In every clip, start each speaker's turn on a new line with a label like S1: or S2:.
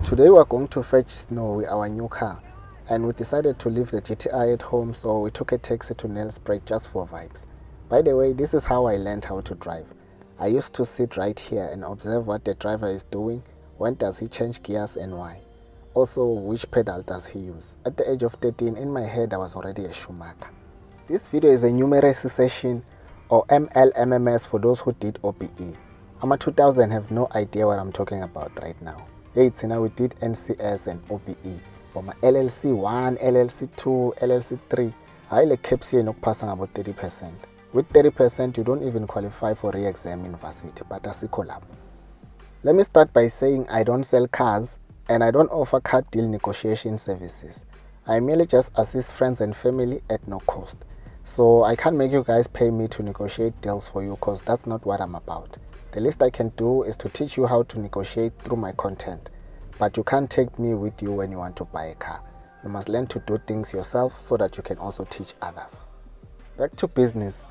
S1: Today we are going to fetch snow with our new car, and we decided to leave the GTI at home, so we took a taxi to Nelspruit just for vibes. By the way, this is how I learned how to drive. I used to sit right here and observe what the driver is doing, when does he change gears and why. Also, which pedal does he use. At the age of 13, in my head I was already a Schumacher. This video is a numeracy session, or MLMMS for those who did OBE. I'm a 2000 have no idea what I'm talking about right now. Hey, now we did NCS and OBE. But my LLC 1, LLC 2, LLC 3, I like kept saying passing about 30%. With 30%, you don't even qualify for re-exam in varsity, but that's a collab. Let me start by saying I don't sell cars and I don't offer car deal negotiation services. I merely just assist friends and family at no cost. So I can't make you guys pay me to negotiate deals for you, because that's not what I'm about. The least I can do is to teach you how to negotiate through my content. But you can't take me with you when you want to buy a car. You must learn to do things yourself so that you can also teach others. Back to business.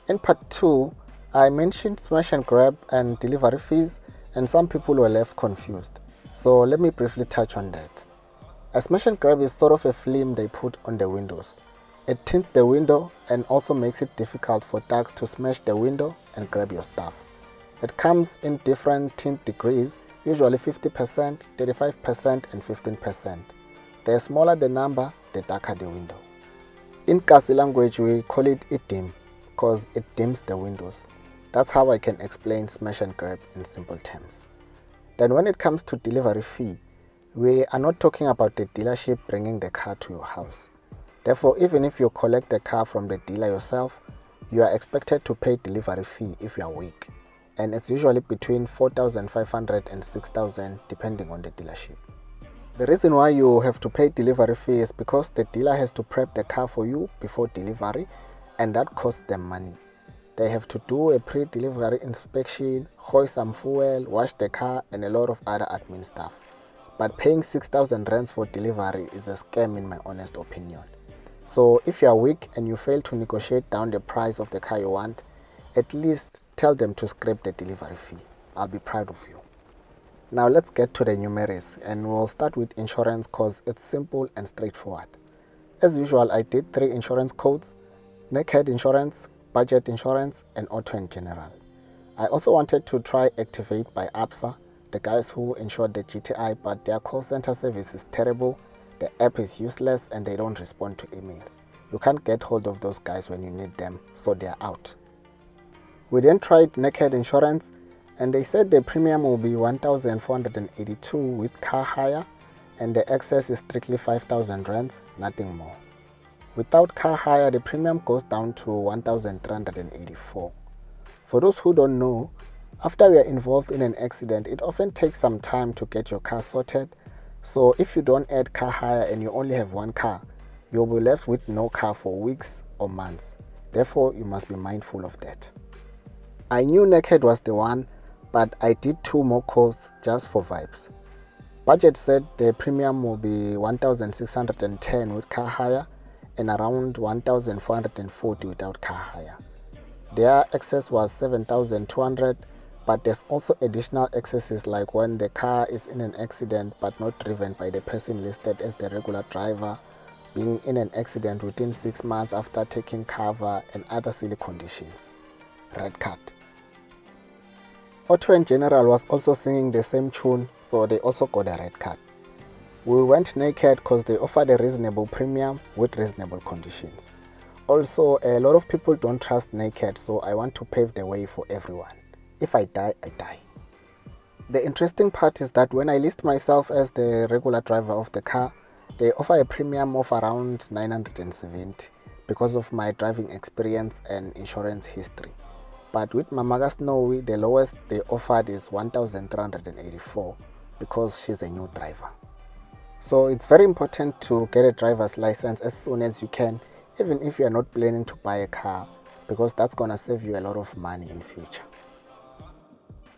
S1: In part 2, I mentioned smash and grab and delivery fees, and some people were left confused. So let me briefly touch on that. A smash and grab is sort of a film they put on the windows. It tints the window and also makes it difficult for thugs to smash the window and grab your stuff. It comes in different tint degrees, usually 50%, 35% and 15%. The smaller the number, the darker the window. In Kasi language we call it dim, because it dims the windows. That's how I can explain smash and grab in simple terms. Then when it comes to delivery fee, we are not talking about the dealership bringing the car to your house. Therefore, even if you collect the car from the dealer yourself, you are expected to pay delivery fee if you are weak. And it's usually between 4,500 and 6,000 depending on the dealership. The reason why you have to pay delivery fee is because the dealer has to prep the car for you before delivery, and that costs them money. They have to do a pre-delivery inspection, hoist some fuel, wash the car, and a lot of other admin stuff. But paying 6,000 rands for delivery is a scam in my honest opinion. So if you are weak and you fail to negotiate down the price of the car you want, at least tell them to scrape the delivery fee. I'll be proud of you. Now let's get to the numeracy, and we'll start with insurance because it's simple and straightforward. As usual, I did 3 insurance codes: naked insurance, budget insurance, and auto and general. I also wanted to try Activate by ABSA, the guys who insured the GTI, but their call center service is terrible, the app is useless, and they don't respond to emails. You can't get hold of those guys when you need them, so they're out. We then tried naked insurance, and they said the premium will be 1,482 with car hire, and the excess is strictly 5,000 rands, nothing more. Without car hire, the premium goes down to 1,384. For those who don't know, after we are involved in an accident, it often takes some time to get your car sorted. So if you don't add car hire and you only have one car, you'll be left with no car for weeks or months. Therefore, you must be mindful of that. I knew naked was the one, but I did 2 more calls just for vibes. Budget said the premium will be 1,610 with car hire and around 1,440 without car hire. Their excess was 7,200, but there's also additional excesses like when the car is in an accident but not driven by the person listed as the regular driver, being in an accident within 6 months after taking cover, and other silly conditions. Red card. Auto and General was also singing the same tune, so they also got a red card. We went naked because they offered a reasonable premium with reasonable conditions. Also, a lot of people don't trust naked, so I want to pave the way for everyone. If I die, I die. The interesting part is that when I list myself as the regular driver of the car, they offer a premium of around 970 because of my driving experience and insurance history. But with Mamaga Snowy, the lowest they offered is 1,384 because she's a new driver. So it's very important to get a driver's license as soon as you can, even if you are not planning to buy a car, because that's gonna save you a lot of money in future.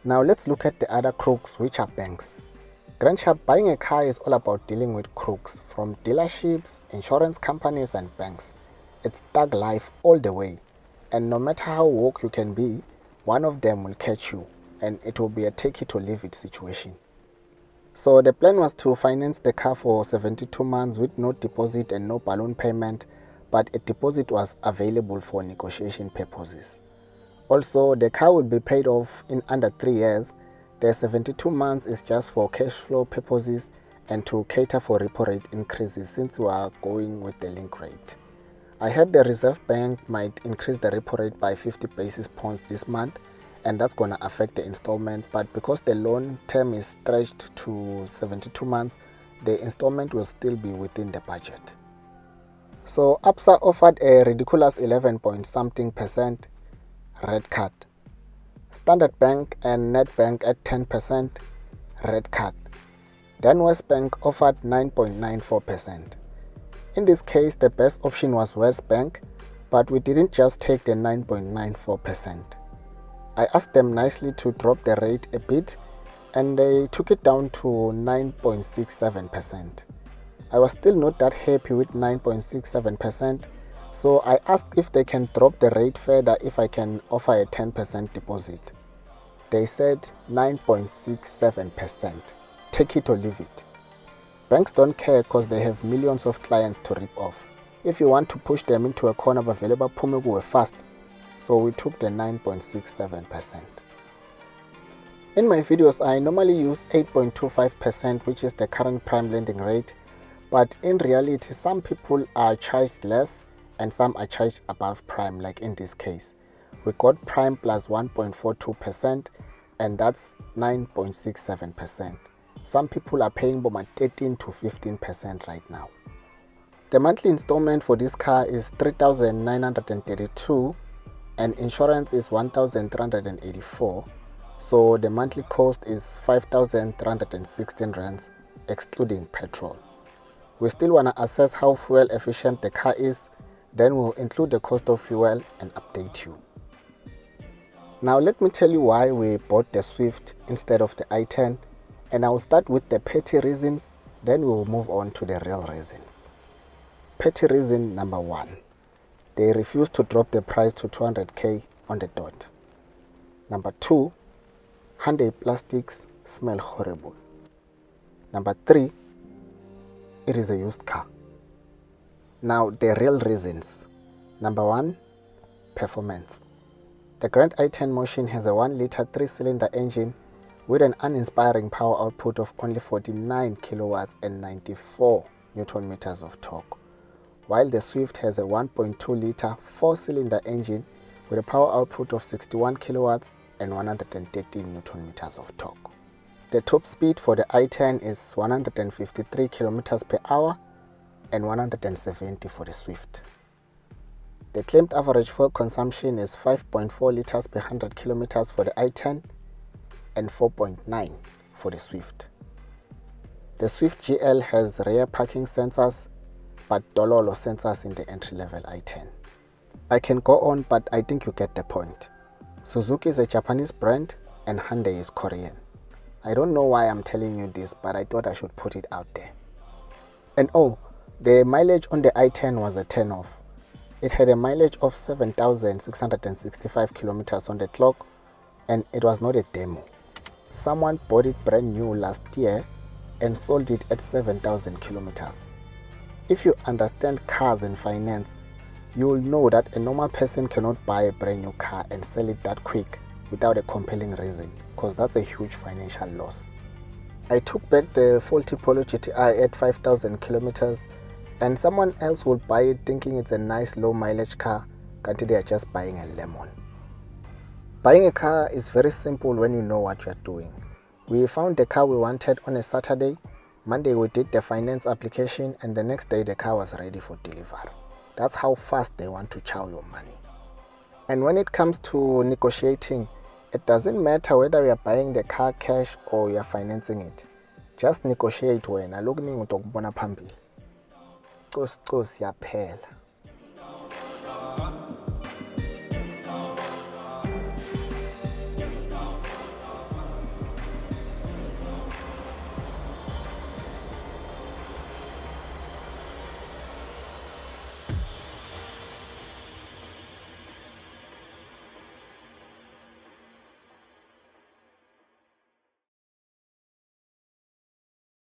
S1: Now let's look at the other crooks, which are banks. Grandchap, buying a car is all about dealing with crooks from dealerships, insurance companies and banks. It's thug life all the way, and no matter how woke you can be, one of them will catch you, and it will be a take it or leave it situation. So the plan was to finance the car for 72 months with no deposit and no balloon payment, but a deposit was available for negotiation purposes. Also, the car will be paid off in under 3 years. The 72 months is just for cash flow purposes and to cater for repo rate increases since we are going with the link rate. I heard the Reserve Bank might increase the repo rate by 50 basis points this month, and that's going to affect the installment, but because the loan term is stretched to 72 months, the installment will still be within the budget. So ABSA offered a ridiculous 11 point something percent red card. Standard Bank and Nedbank at 10% red card. Then West Bank offered 9.94%. In this case, the best option was West Bank, but we didn't just take the 9.94%. I asked them nicely to drop the rate a bit, and they took it down to 9.67%. I was still not that happy with 9.67%, so I asked if they can drop the rate further if I can offer a 10% deposit. They said 9.67%. Take it or leave it. Banks don't care because they have millions of clients to rip off. If you want to push them into a corner of available Pumugu fast, so we took the 9.67%. In my videos, I normally use 8.25%, which is the current prime lending rate, but in reality, some people are charged less and some are charged above prime, like in this case. We got prime plus 1.42%, and that's 9.67%. Some people are paying about 13 to 15% right now. The monthly installment for this car is 3,932 and insurance is 1,384. So the monthly cost is 5,316 rands excluding petrol. We still want to assess how fuel efficient the car is, then we'll include the cost of fuel and update you. Now let me tell you why we bought the Swift instead of the i10, and I'll start with the petty reasons, then we'll move on to the real reasons. Petty reason number 1, they refuse to drop the price to 200k on the dot. Number 2, Hyundai plastics smell horrible. Number 3, it is a used car. Now the real reasons. Number 1, performance. The Grand i10 Motion has a 1-liter 3-cylinder engine with an uninspiring power output of only 49 kilowatts and 94 Newton meters of torque, while the Swift has a 1.2-liter 4-cylinder engine with a power output of 61 kilowatts and 113 Newton meters of torque. The top speed for the i10 is 153 kilometers per hour and 170 for the Swift. The claimed average fuel consumption is 5.4 liters per 100 kilometers for the i10 and 4.9 for the Swift. The Swift GL has rear parking sensors but dololo sensors in the entry-level i10. I can go on, but I think you get the point. Suzuki is a Japanese brand and Hyundai is Korean. I don't know why I'm telling you this, but I thought I should put it out there. And oh, the mileage on the i10 was a turn-off. It had a mileage of 7,665 kilometers on the clock, and it was not a demo. Someone bought it brand new last year and sold it at 7,000 kilometers. If you understand cars and finance, you will know that a normal person cannot buy a brand new car and sell it that quick without a compelling reason, because that's a huge financial loss. I took back the faulty Polo GTI at 5,000 kilometers, and someone else will buy it thinking it's a nice low mileage car, until they are just buying a lemon. Buying a car is very simple when you know what you are doing. We found the car we wanted on a Saturday. Monday we did the finance application, and the next day the car was ready for delivery. That's how fast they want to chow your money. And when it comes to negotiating, it doesn't matter whether you are buying the car cash or you are financing it. Just negotiate wena lokuni ngotokubona phambili. Cos yaphela.